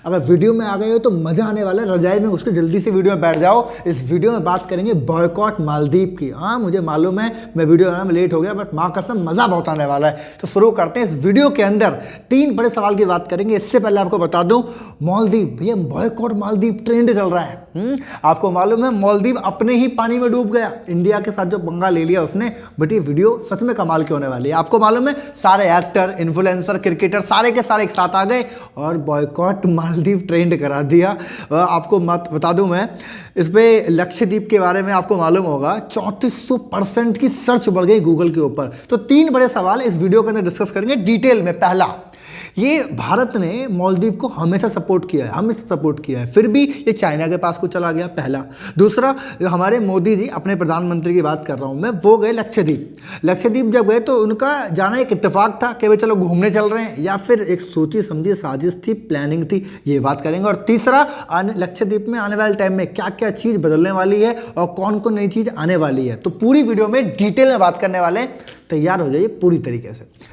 अगर वीडियो में आ गए हो तो मजा आने वाला है, रजाई में उसके जल्दी से वीडियो में बैठ जाओ। इस वीडियो में बात करेंगे बॉयकॉट मालदीव की। हाँ मुझे मालूम है मैं वीडियो बनाने में लेट हो गया, बट माँ कसम मजा बहुत आने वाला है। तो शुरू करते हैं। इस वीडियो के अंदर 3 बड़े सवाल की बात करेंगे। इससे पहले आपको बता दूं, मालदीव भैया बॉयकॉट मालदीव ट्रेंड चल रहा है। आपको मालूम है मालदीव अपने ही पानी में डूब गया, इंडिया के साथ जो पंगा ले लिया उसने। बट ये वीडियो सच में कमाल की होने वाली है। आपको मालूम है सारे एक्टर, इन्फ्लुएंसर, क्रिकेटर सारे के सारे एक साथ आ गए और बॉयकॉट मालदीव ट्रेंड करा दिया। आपको बता दूं मैं इस पे लक्षद्वीप के बारे में आपको मालूम होगा 3400% की सर्च बढ़ गई गूगल के ऊपर। तो 3 बड़े सवाल इस वीडियो के अंदर डिस्कस करेंगे डिटेल में। पहला, ये भारत ने मालदीव को हमेशा सपोर्ट किया है, हमेशा सपोर्ट किया है, फिर भी ये चाइना के पास को चला गया, पहला। दूसरा, हमारे मोदी जी, अपने प्रधानमंत्री की बात कर रहा हूं मैं, वो गए लक्षद्वीप। लक्षद्वीप जब गए तो उनका जाना एक इत्तेफाक था कि भाई चलो घूमने चल रहे हैं, या फिर एक सोची समझी साजिश थी, प्लानिंग थी, ये बात करेंगे। और तीसरा, लक्षद्वीप में आने वाले टाइम में क्या क्या चीज़ बदलने वाली है और कौन कौन नई चीज़ आने वाली है। तो पूरी वीडियो में डिटेल में बात करने वाले हैं, तैयार हो जाइए पूरी तरीके से।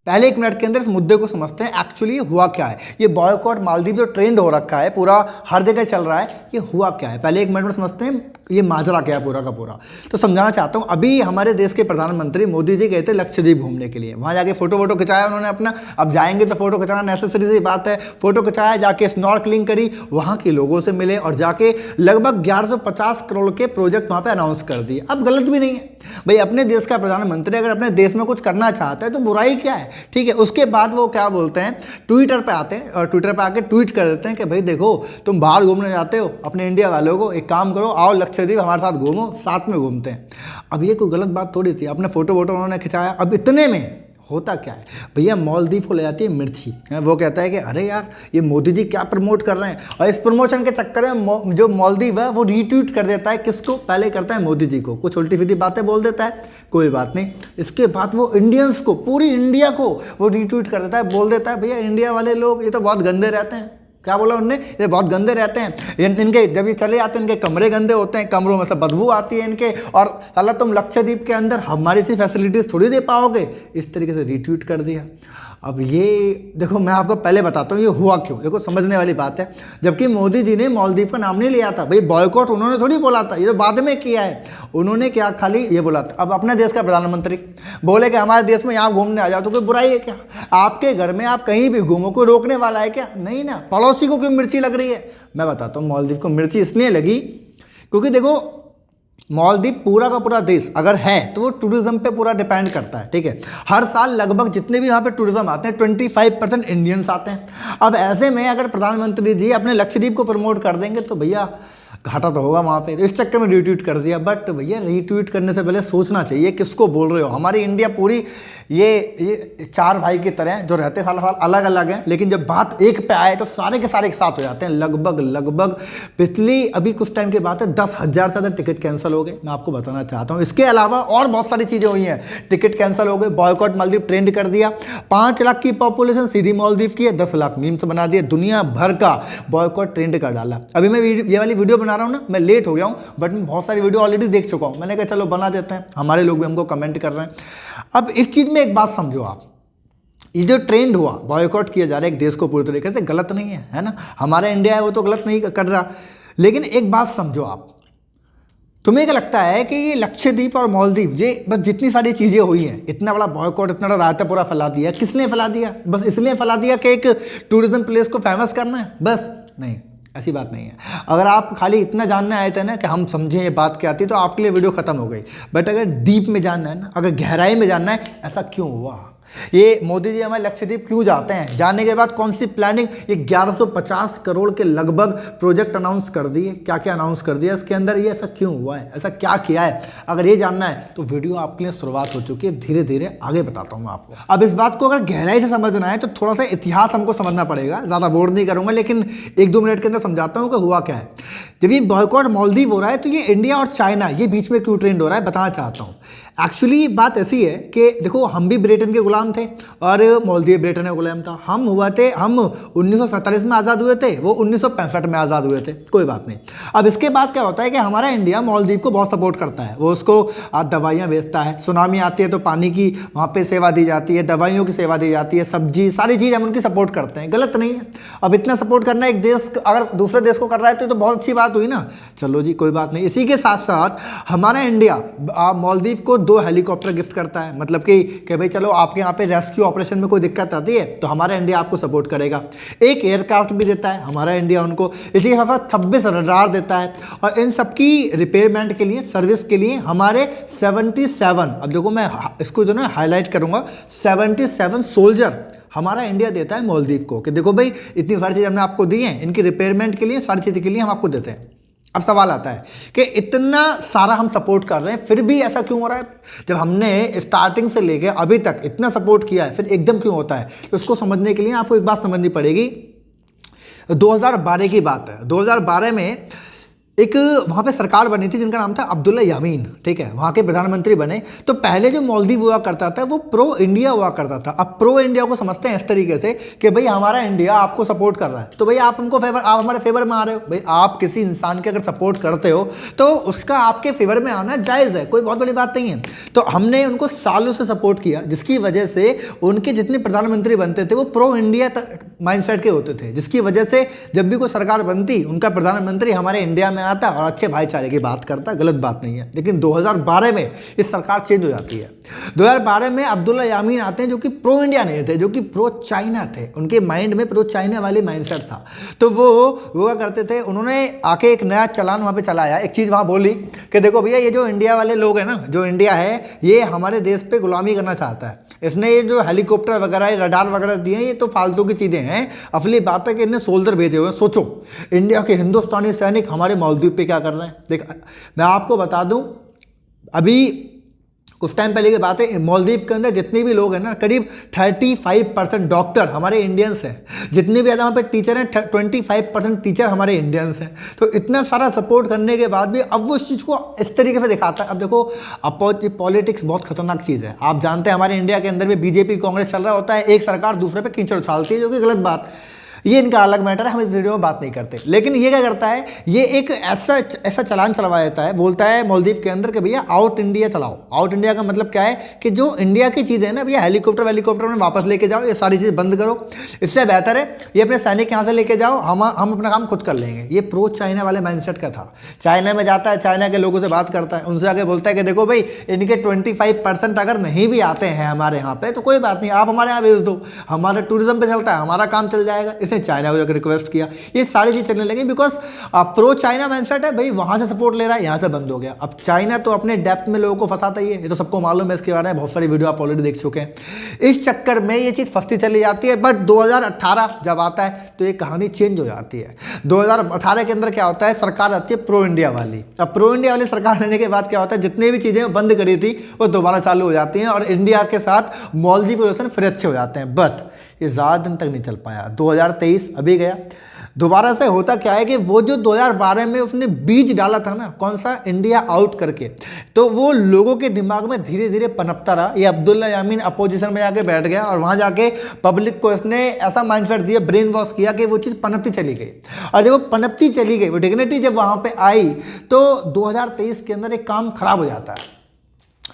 पहले 1 मिनट के अंदर इस मुद्दे को समझते हैं एक्चुअली हुआ क्या है। ये बॉयकॉट मालदीव जो ट्रेंड हो रखा है पूरा हर जगह चल रहा है, ये हुआ क्या है। पहले 1 मिनट में समझते हैं ये माजरा क्या है पूरा का पूरा। तो समझाना चाहता हूँ, अभी हमारे देश के प्रधानमंत्री मोदी जी गए थे लक्षद्वीप घूमने के लिए। वहाँ जाके फोटो वोटो खिंचाया उन्होंने अपना। अब जाएंगे तो फोटो खिंचाना नेसेसरी सी बात है। फोटो खिंचाया, जाके स्नॉर्कलिंग करी, वहाँ के लोगों से मिले और जाके लगभग 1150 करोड़ के प्रोजेक्ट वहाँ पे अनाउंस कर दिए। अब गलत भी नहीं है भाई, अपने देश का प्रधानमंत्री अगर अपने देश में कुछ करना चाहता है तो बुराई क्या है, ठीक है। उसके बाद वो क्या बोलते हैं, ट्विटर पे आते हैं और ट्विटर पे आके ट्वीट कर देते हैं कि भाई देखो तुम बाहर घूमने जाते हो, अपने इंडिया वालों को एक काम करो, आओ लक्षद्वीप हमारे साथ घूमो, साथ में घूमते हैं। अब ये कोई गलत बात थोड़ी थी, अपने फोटो वोटो उन्होंने खिंचाया। अब इतने में होता क्या है भैया, मालदीव को ले जाती है मिर्ची। वो कहता है कि अरे यार ये मोदी जी क्या प्रमोट कर रहे हैं, और इस प्रमोशन के चक्कर में जो मालदीव है वो रीट्वीट कर देता है। किसको? पहले करता है मोदी जी को, कुछ उल्टी सीधी बातें बोल देता है, कोई बात नहीं। इसके बाद वो इंडियंस को, पूरी इंडिया को वो रीट्वीट कर देता है, बोल देता है भैया इंडिया वाले लोग ये तो बहुत गंदे रहते हैं। क्या बोला उनने? ये बहुत गंदे रहते हैं, इनके जब ये चले आते हैं इनके कमरे गंदे होते हैं, कमरों में से बदबू आती है इनके, और साला तुम लक्षद्वीप के अंदर हमारी सी फैसिलिटीज़ थोड़ी दे पाओगे। इस तरीके से रिट्वीट कर दिया। अब ये देखो मैं आपको पहले बताता हूँ ये हुआ क्यों, देखो समझने वाली बात है। जबकि मोदी जी ने मालदीव का नाम नहीं लिया था भाई, बॉयकॉट उन्होंने थोड़ी बोला था, ये तो बाद में किया है। उन्होंने क्या खाली ये बोला था। अब अपने देश का प्रधानमंत्री बोले कि हमारे देश में यहाँ घूमने आ जाओ, तो कोई बुराई है क्या? आपके घर में आप कहीं भी घूमो, कोई रोकने वाला है क्या? नहीं ना। पड़ोसी को क्यों मिर्ची लग रही है? मैं बताता हूँ, मालदीव को मिर्ची इसलिए लगी क्योंकि देखो मालदीव पूरा का पूरा देश अगर है तो वो टूरिज्म पे पूरा डिपेंड करता है, ठीक है। हर साल लगभग जितने भी यहाँ पे टूरिज्म आते हैं 25% इंडियंस आते हैं। अब ऐसे में अगर प्रधानमंत्री जी अपने लक्षद्वीप को प्रमोट कर देंगे तो भैया घाटा तो होगा वहाँ पे। तो इस चक्कर में रीट्वीट कर दिया। बट भैया रीट्वीट करने से पहले सोचना चाहिए किसको बोल रहे हो। हमारी इंडिया पूरी ये 4 भाई की तरह जो रहते साल अलग अलग हैं, लेकिन जब बात एक पे आए तो सारे के सारे एक साथ हो जाते हैं। लगभग पिछली अभी कुछ टाइम के बाद है 10,000 से ज़्यादा टिकट कैंसिल हो गए, मैं आपको बताना चाहता हूँ। इसके अलावा और बहुत सारी चीज़ें हुई हैं, टिकट कैंसिल हो गए, बॉयकॉट मालदीव ट्रेंड कर दिया। 5 लाख की पॉपुलेशन सीधी मालदीव की है, 10 लाख मीम्स बना दिए, दुनिया भर का बॉयकॉट ट्रेंड कर डाला। अभी मैं ये वाली वीडियो बना रहा हूँ ना, मैं लेट हो गया हूँ, बट मैं बहुत सारी वीडियो ऑलरेडी देख चुका हूँ। मैंने कहा चलो बना देते हैं, हमारे लोग भी हमको कमेंट कर रहे हैं। अब इस चीज़ में एक बात समझो आप, ये जो ट्रेंड हुआ बॉयकॉट किया जा रहा है एक देश को पूरी तरीके से, गलत नहीं है ना। हमारा इंडिया है वो तो गलत नहीं कर रहा, लेकिन एक बात समझो आप, तुम्हें क्या लगता है कि ये लक्षद्वीप और मालदीव ये बस जितनी सारी चीज़ें हुई हैं, इतना बड़ा बॉयकॉट, इतना बड़ा रायता पूरा फैला दिया, किसने फैला दिया? बस इसलिए फैला दिया कि एक टूरिज्म प्लेस को फेमस करना है? बस नहीं, ऐसी बात नहीं है। अगर आप खाली इतना जानने आए थे ना कि हम समझें ये बात क्या थी, तो आपके लिए वीडियो खत्म हो गई। बट अगर डीप में जानना है ना, अगर गहराई में जानना है ऐसा क्यों हुआ, ये मोदी जी हमारे लक्षद्वीप क्यों जाते हैं, जानने के बाद कौन सी प्लानिंग, ये 1150 करोड़ के लगभग प्रोजेक्ट अनाउंस कर दिए, क्या क्या अनाउंस कर दिया इसके अंदर, ये ऐसा क्यों हुआ है, ऐसा क्या किया है, अगर ये जानना है तो वीडियो आपके लिए शुरुआत हो चुकी है, धीरे धीरे आगे बताता हूँ मैं आपको। अब इस बात को अगर गहराई से समझना है तो थोड़ा सा इतिहास हमको समझना पड़ेगा, ज़्यादा बोर नहीं करूँगा, लेकिन 1-2 मिनट के अंदर समझाता हूँ कि हुआ क्या है। जब ये बॉयकॉट मालदीव हो रहा है तो ये इंडिया और चाइना ये बीच में क्यों ट्रेंड हो रहा है बताना चाहता हूँ। एक्चुअली बात ऐसी है कि देखो हम भी ब्रिटेन के गुलाम थे और मालदीव ब्रिटेन का गुलाम था। हम 1947 में आज़ाद हुए थे, वो 1965 में आज़ाद हुए थे, कोई बात नहीं। अब इसके बाद क्या होता है कि हमारा इंडिया मालदीव को बहुत सपोर्ट करता है, वो उसको दवाइयाँ भेजता है, सुनामी आती है तो पानी की वहाँ पे सेवा दी जाती है, दवाइयों की सेवा दी जाती है, सब्जी सारी चीज़ हम उनकी सपोर्ट करते हैं, गलत नहीं है। अब इतना सपोर्ट करना एक देश अगर दूसरे देश को कर रहा है तो बहुत अच्छी बात हुई ना, चलो जी कोई बात नहीं। इसी के साथ साथ हमारा इंडिया मालदीव को 2 हेलीकॉप्टर गिफ्ट करता है, मतलब कि भाई चलो आपके यहाँ पे रेस्क्यू ऑपरेशन में कोई दिक्कत आती है तो हमारा इंडिया आपको सपोर्ट करेगा। एक एयरक्राफ्ट भी देता है हमारा इंडिया उनको, इसी के साथ 26 रडार देता है और इन सबकी रिपेयरमेंट के लिए, सर्विस के लिए हमारे 77, अब देखो मैं इसको जो ना हाईलाइट करूँगा, 77 सोल्जर हमारा इंडिया देता है मालदीव को कि देखो भाई इतनी सारी चीज़ हमने आपको दी है, इनकी रिपेयरमेंट के लिए, सारी चीज़ के लिए हम आपको देते हैं। अब सवाल आता है कि इतना सारा हम सपोर्ट कर रहे हैं फिर भी ऐसा क्यों हो रहा है? जब हमने स्टार्टिंग से लेके अभी तक इतना सपोर्ट किया है फिर एकदम क्यों होता है? तो इसको समझने के लिए आपको एक बात समझनी पड़ेगी। 2012 की बात है, 2012 में एक वहाँ पे सरकार बनी थी जिनका नाम था अब्दुल्ला यामीन, ठीक है, वहाँ के प्रधानमंत्री बने। तो पहले जो मालदीव हुआ करता था वो प्रो इंडिया हुआ करता था। अब प्रो इंडिया को समझते हैं इस तरीके से कि भाई हमारा इंडिया आपको सपोर्ट कर रहा है तो भाई आप उनको फेवर, आप हमारे फेवर में आ रहे हो। भाई आप किसी इंसान के अगर सपोर्ट करते हो तो उसका आपके फेवर में आना जायज़ है, कोई बहुत बड़ी बात नहीं है। तो हमने उनको सालों से सपोर्ट किया जिसकी वजह से उनके जितने प्रधानमंत्री बनते थे वो प्रो इंडिया माइंडसेट के होते थे, जिसकी वजह से जब भी कोई सरकार बनती उनका प्रधानमंत्री हमारे इंडिया में आता और अच्छे भाईचारे की बात करता, गलत बात नहीं है। लेकिन 2012 में ये सरकार चेंज हो जाती है। 2012 में अब्दुल्ला यामीन आते हैं जो कि प्रो इंडिया नहीं थे, जो कि प्रो चाइना थे, उनके माइंड में प्रो चाइना वाले माइंडसेट था। तो वो क्या करते थे, उन्होंने आके एक नया चलान वहाँ पे चलाया, एक चीज़ वहाँ बोली कि देखो भैया ये जो इंडिया वाले लोग हैं ना, जो इंडिया है ये हमारे देश पे गुलामी करना चाहता है, इसने ये जो हेलीकॉप्टर वगैरह रडार वगैरह दिए हैं ये तो फालतू की चीज़ें हैं, असली बात है कि इन्हें सोल्जर भेजे हुए हैं। सोचो इंडिया के हिंदुस्तानी सैनिक हमारे मालदीव पे क्या कर रहे हैं। देख मैं आपको बता दूं, अभी कुछ टाइम पहले की बात है, मालदीव के अंदर जितने भी लोग हैं ना, करीब 35% डॉक्टर हमारे इंडियंस हैं, जितने भी ज़्यादा वहाँ पे टीचर हैं 25% टीचर हमारे इंडियंस हैं। तो इतना सारा सपोर्ट करने के बाद भी अब वो इस चीज़ को इस तरीके से दिखाता है। अब देखो पॉलिटिक्स बहुत खतरनाक चीज़ है, आप जानते हैं हमारे इंडिया के अंदर भी बीजेपी कांग्रेस चल रहा होता है, एक सरकार दूसरे पर कीचड़ उछालती है, जो कि गलत बात, ये इनका अलग मैटर है, हम इस वीडियो में बात नहीं करते। लेकिन ये क्या करता है, ये एक ऐसा चलान चलवा देता है, बोलता है मालदीव के अंदर कि भैया आउट इंडिया चलाओ। आउट इंडिया का मतलब क्या है कि जो इंडिया की चीज़ें हैं ना भैया, हेलीकॉप्टर में वापस लेके जाओ, ये सारी चीज़ें बंद करो, इससे बेहतर है ये अपने सैनिक यहाँ से लेके जाओ, हम अपना काम खुद कर लेंगे। ये प्रो चाइना वाले माइंडसेट का था। चाइना में जाता है, चाइना के लोगों से बात करता है, उनसे आगे बोलता है कि देखो भाई इनके 25% अगर नहीं भी आते हैं हमारे यहाँ पे तो कोई बात नहीं, आप हमारे यहाँ भेज दो, हमारा टूरिज्म पे चलता है, हमारा काम चल जाएगा। इसने चाइना को जाकर किया, ये सारी चीज चलने लगी बिकॉज प्रो चाइना माइंडसेट है, भाई वहां से सपोर्ट ले रहा है, यहां से बंद हो गया। अब चाइना तो अपने डेप्थ में लोगों को फंसाता ही है, ये तो सबको मालूम है, इसके बारे में बहुत सारी वीडियो आप ऑलरेडी देख चुके हैं। इस चक्कर में ये चीज फंसती चली जाती है। बट 2018 जब आता है तो ये कहानी चेंज हो जाती है। 2018 के अंदर क्या होता है, सरकार आती है प्रो इंडिया वाली। अब प्रो इंडिया वाली सरकार रहने के बाद क्या होता है, जितनी भी चीजें बंद करी थी वो दोबारा चालू हो जाती हैं और इंडिया के साथ मालदीव रिलेशन फिर अच्छे हो जाते हैं। बट ये ज़्यादा दिन तक नहीं चल पाया। 2023 अभी गया, दोबारा से होता क्या है कि वो जो 2012 में उसने बीज डाला था ना, कौन सा, इंडिया आउट करके, तो वो लोगों के दिमाग में धीरे धीरे पनपता रहा। ये अब्दुल्ला यामीन अपोजिशन में जाके बैठ गया और वहाँ जाके पब्लिक को इसने ऐसा माइंडसेट दिया, ब्रेन वॉश किया कि वो चीज़ पनपती चली गई। और जब वो पनपती चली गई, वो डिग्निटी जब वहाँ पर आई तो 2023 के अंदर एक काम खराब हो जाता है,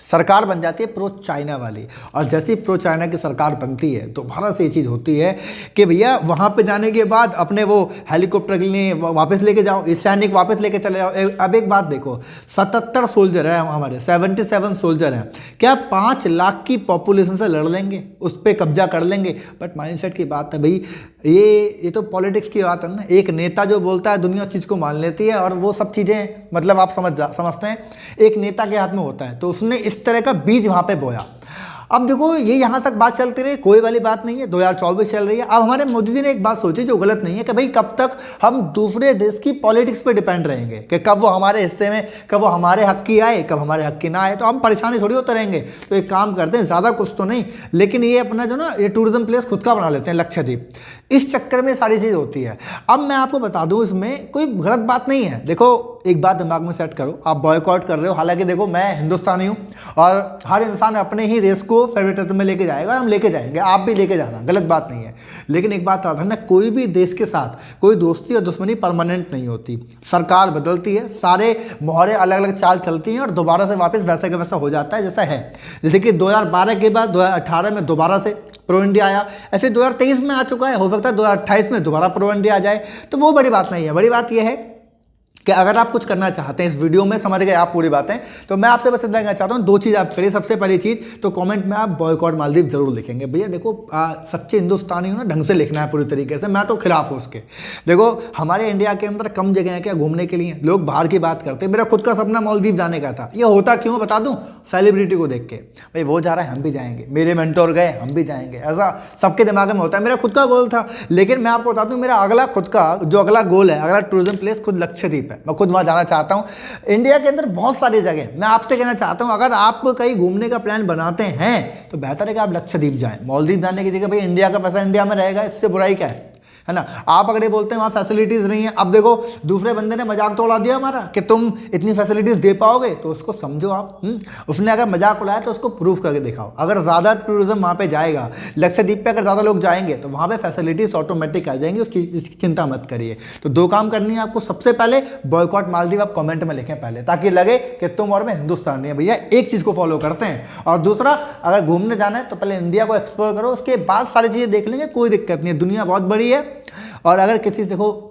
सरकार बन जाती है प्रो चाइना वाली। और जैसे ही प्रो चाइना की सरकार बनती है तो भारत से ये चीज़ होती है कि भैया वहाँ पे जाने के बाद अपने वो हेलीकॉप्टर के लिए वापस लेके जाओ, इस सैनिक वापस लेके चले जाओ। अब एक बात देखो, 77 सोल्जर हैं हमारे, 77 सोल्जर हैं, क्या 5 लाख की पॉपुलेशन से लड़ लेंगे, उस पर कब्जा कर लेंगे? बट माइंडसेट की बात है भाई, ये तो पॉलिटिक्स की बात है ना। एक नेता जो बोलता है दुनिया चीज़ को मान लेती है और वो सब चीज़ें मतलब आप समझते हैं एक नेता के हाथ में होता है। तो उसने इस तरह का बीज वहाँ पे बोया। अब देखो ये यहाँ तक बात चलती रही, कोई वाली बात नहीं है, 2024 चल रही है। अब हमारे मोदी जी ने एक बात सोची जो गलत नहीं है कि भाई कब तक हम दूसरे देश की पॉलिटिक्स पे डिपेंड रहेंगे कि कब वो हमारे हिस्से में, कब वो हमारे हक की आए, कब हमारे हक की ना आए, तो हम परेशानी थोड़ी होते रहेंगे। तो एक काम करते हैं, ज़्यादा कुछ तो नहीं, लेकिन ये अपना जो ना ये टूरिज्म प्लेस खुद का बना लेते हैं, लक्षद्वीप। इस चक्कर में सारी चीज़ होती है। अब मैं आपको बता दूं, इसमें कोई गलत बात नहीं है। देखो एक बात दिमाग में सेट करो, आप बॉयकॉट कर रहे हो, हालांकि देखो मैं हिंदुस्तानी हूं और हर इंसान अपने ही देश को फेवरेटिज्म में लेके जाएगा और हम लेके जाएंगे, आप भी लेके जाना, गलत बात नहीं है। लेकिन एक बात याद रखना, कोई भी देश के साथ कोई दोस्ती और दुश्मनी परमानेंट नहीं होती। सरकार बदलती है, सारे मोहरे अलग अलग चाल चलती हैं और दोबारा से वापस वैसा का वैसा हो जाता है जैसा है। जैसे कि 2012 के बाद 2018 में दोबारा से प्रो इंडिया आया, ऐसे 2023 में आ चुका है, हो सकता है 2028 में दोबारा प्रो इंडिया आ जाए। तो वो बड़ी बात नहीं है, बड़ी बात यह है कि अगर आप कुछ करना चाहते हैं इस वीडियो में, समझ गए आप पूरी बातें, तो मैं आपसे बस इतना कहना चाहता हूँ, 2 चीज़ आप करिए। सबसे पहली चीज़ तो कमेंट में आप बॉयकॉट मालदीव जरूर लिखेंगे। भैया देखो सच्चे हिंदुस्तानी हो ना, ढंग से लिखना है पूरी तरीके से, मैं तो खिलाफ हूँ उसके। देखो हमारे इंडिया के अंदर कम जगह है क्या घूमने के लिए, लोग बाहर की बात करते हैं। मेरा खुद का सपना मालदीव जाने का था। ये होता क्यों बता दूँ, सेलिब्रिटी को देख के, भाई वो जा रहा है हम भी जाएंगे, मेरे मेंटोर गए हम भी जाएंगे, ऐसा सबके दिमाग में होता है। मेरा खुद का गोल था, लेकिन मैं आपको बता दूँ मेरा अगला खुद का जो अगला गोल है, अगला टूरिज्म प्लेस खुद लक्षद्वीप है। मैं खुद वहाँ जाना चाहता हूं। इंडिया के अंदर बहुत सारी जगह, मैं आपसे कहना चाहता हूं अगर आप कहीं घूमने का प्लान बनाते हैं तो बेहतर है कि आप लक्षद्वीप जाएं। मालदीव जाने की जगह भाई इंडिया का पैसा इंडिया में रहेगा, इससे बुराई क्या है ना। आप अगर ये बोलते हैं वहाँ फैसिलिटीज़ नहीं है, अब देखो दूसरे बंदे ने मजाक तो उड़ा दिया हमारा कि तुम इतनी फैसिलिटीज़ दे पाओगे, तो उसको समझो आप। उसने अगर मजाक उड़ाया तो उसको प्रूफ करके दिखाओ। अगर ज़्यादा टूरिज्म वहाँ पे जाएगा, लक्षद्वीप पे अगर ज़्यादा लोग जाएंगे तो वहाँ पे फैसिलिटीज़ ऑटोमेटिक आ जाएंगी, उसकी चिंता मत करिए। तो 2 काम करनी है आपको। सबसे पहले बॉयकॉट मालदीव आप कमेंट में लिखें पहले, ताकि लगे कि तुम और मैं हिंदुस्तानी है भैया, एक चीज़ को फॉलो करते हैं। और दूसरा, अगर घूमने जाना है तो पहले इंडिया को एक्सप्लोर करो, उसके बाद सारी चीज़ें देख लेंगे, कोई दिक्कत नहीं है। दुनिया बहुत बड़ी है और अगर किसी देखो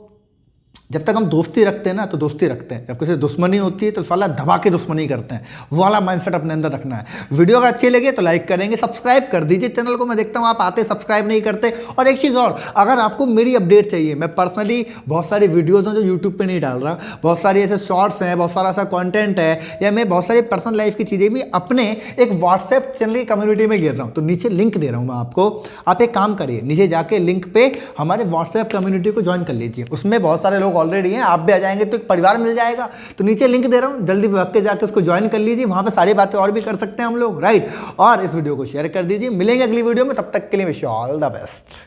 जब तक हम दोस्ती रखते हैं ना तो दोस्ती रखते हैं, जब किसी दुश्मनी होती है तो साला दबा के दुश्मनी करते हैं। वो वाला माइंडसेट अपने अंदर रखना है। वीडियो अगर अच्छी लगे तो लाइक करेंगे, सब्सक्राइब कर दीजिए चैनल को। मैं देखता हूँ आप आते सब्सक्राइब नहीं करते। और एक चीज़ और, अगर आपको मेरी अपडेट चाहिए, मैं पर्सनली बहुत सारी वीडियोज़ हैं जो यूट्यूब पर नहीं डाल रहा, बहुत सारी ऐसे शॉर्ट्स हैं, बहुत सारा ऐसा कॉन्टेंट है, या मैं बहुत सारी पर्सनल लाइफ की चीज़ें भी अपने एक व्हाट्सएप चैनल की कम्युनिटी में गिर रहा हूँ। तो नीचे लिंक दे रहा हूँ मैं आपको, आप एक काम करिए, नीचे जाके लिंक पे हमारे व्हाट्सएप कम्युनिटी को ज्वाइन कर लीजिए। उसमें बहुत सारे लोग ऑलरेडी हैं, आप भी जाएंगे तो एक परिवार मिल जाएगा। तो नीचे लिंक दे रहा हूं, जल्दी भाग के जाके उसको ज्वाइन कर लीजिए, वहां पे सारी बातें और भी कर सकते हैं हम लोग, राइट। और इस वीडियो को शेयर कर दीजिए। मिलेंगे अगली वीडियो में, तब तक के लिए wish you all the best.